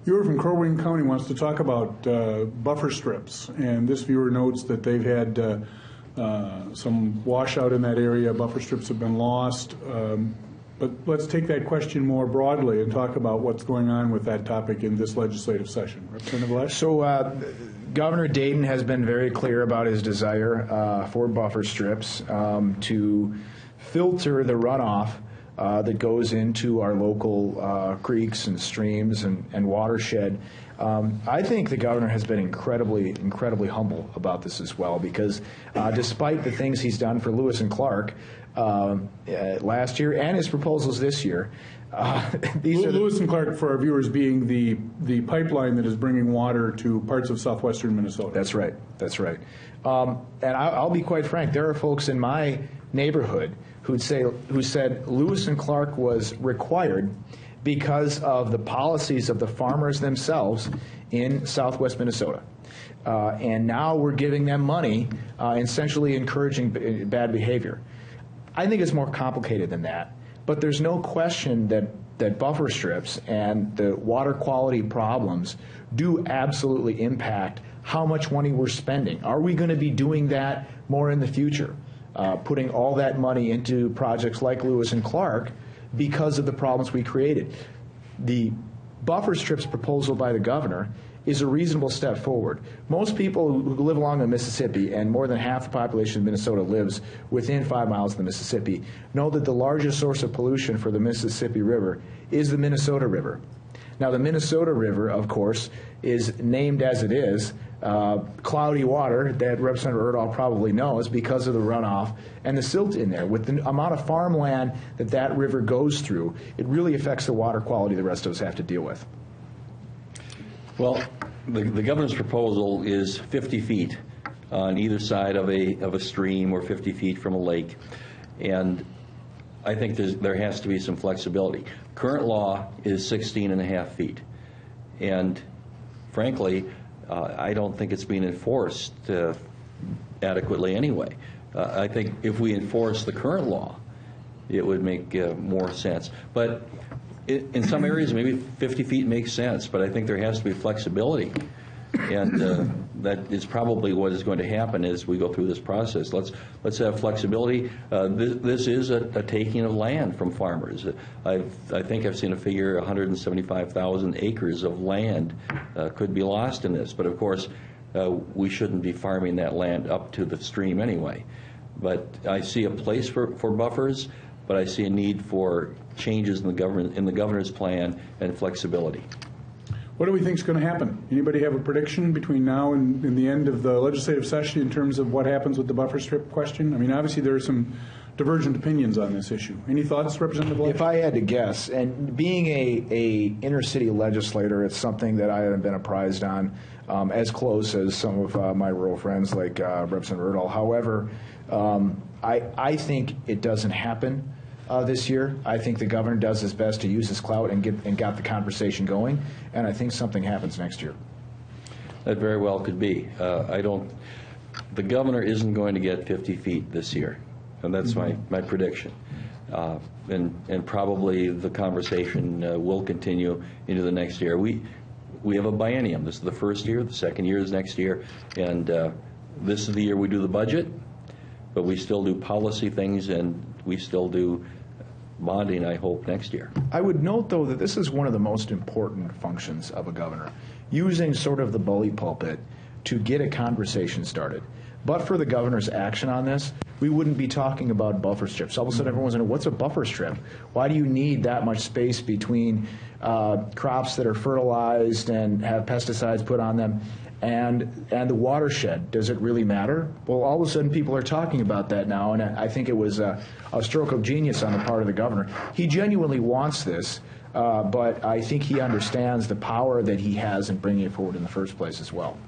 Viewer from Crow Wing County wants to talk about buffer strips, and this viewer notes that they've had some washout in that area. Buffer strips have been lost. But let's take that question more broadly and talk about what's going on with that topic in this legislative session. Representative Lesh? So Governor Dayton has been very clear about his desire for buffer strips to filter the runoff that goes into our local creeks and streams and watershed. I think the governor has been incredibly humble about this as well, because despite the things he's done for Lewis and Clark last year and his proposals this year, Lewis and Clark, for our viewers, being the pipeline that is bringing water to parts of southwestern Minnesota. That's right. That's right. And I'll be quite frank. There are folks in my neighborhood who said Lewis and Clark was required because of the policies of the farmers themselves in southwest Minnesota. And now we're giving them money, essentially encouraging bad behavior. I think it's more complicated than that, but there's no question that buffer strips and the water quality problems do absolutely impact how much money we're spending. Are we going to be doing that more in the future? Putting all that money into projects like Lewis and Clark because of the problems we created. The buffer strips proposal by the governor is a reasonable step forward. Most people who live along the Mississippi, and more than half the population of Minnesota lives within 5 miles of the Mississippi, know that the largest source of pollution for the Mississippi River is the Minnesota River. Now, the Minnesota River, of course, is named as it is, cloudy water that Representative Erdahl probably knows because of the runoff and the silt in there. With the amount of farmland that river goes through, it really affects the water quality the rest of us have to deal with. Well, the governor's proposal is 50 feet on either side of a stream or 50 feet from a lake, and I think there has to be some flexibility. Current law is 16.5 feet, and frankly, I don't think it's being enforced adequately anyway. I think if we enforce the current law, it would make more sense. But in some areas, maybe 50 feet makes sense, but I think there has to be flexibility. And that is probably what is going to happen as we go through this process. Let's have flexibility. This is a taking of land from farmers. I think I've seen a figure: 175,000 acres of land could be lost in this. But of course, we shouldn't be farming that land up to the stream anyway. But I see a place for buffers, but I see a need for changes in the governor's plan and flexibility. What do we think is going to happen? Anybody have a prediction between now and the end of the legislative session in terms of what happens with the buffer strip question? I mean, obviously there are some divergent opinions on this issue. Any thoughts, Representative Lesh? If I had to guess, and being a inner city legislator, it's something that I haven't been apprised on as close as some of my rural friends like Representative Erdahl. However, I think it doesn't happen this year. I think the governor does his best to use his clout and got the conversation going, and I think something happens next year. That very well could be. The governor isn't going to get 50 feet this year, and that's my prediction. And probably the conversation will continue into the next year. We have a biennium. This is the first year. The second year is next year, and this is the year we do the budget, but we still do policy things, and we still do bonding, I hope, next year. I would note, though, that this is one of the most important functions of a governor, using sort of the bully pulpit to get a conversation started. But for the governor's action on this, we wouldn't be talking about buffer strips. All of a sudden, everyone's wondering, what's a buffer strip? Why do you need that much space between crops that are fertilized and have pesticides put on them and the watershed? Does it really matter? Well, all of a sudden, people are talking about that now, and I think it was a stroke of genius on the part of the governor. He genuinely wants this, but I think he understands the power that he has in bringing it forward in the first place as well.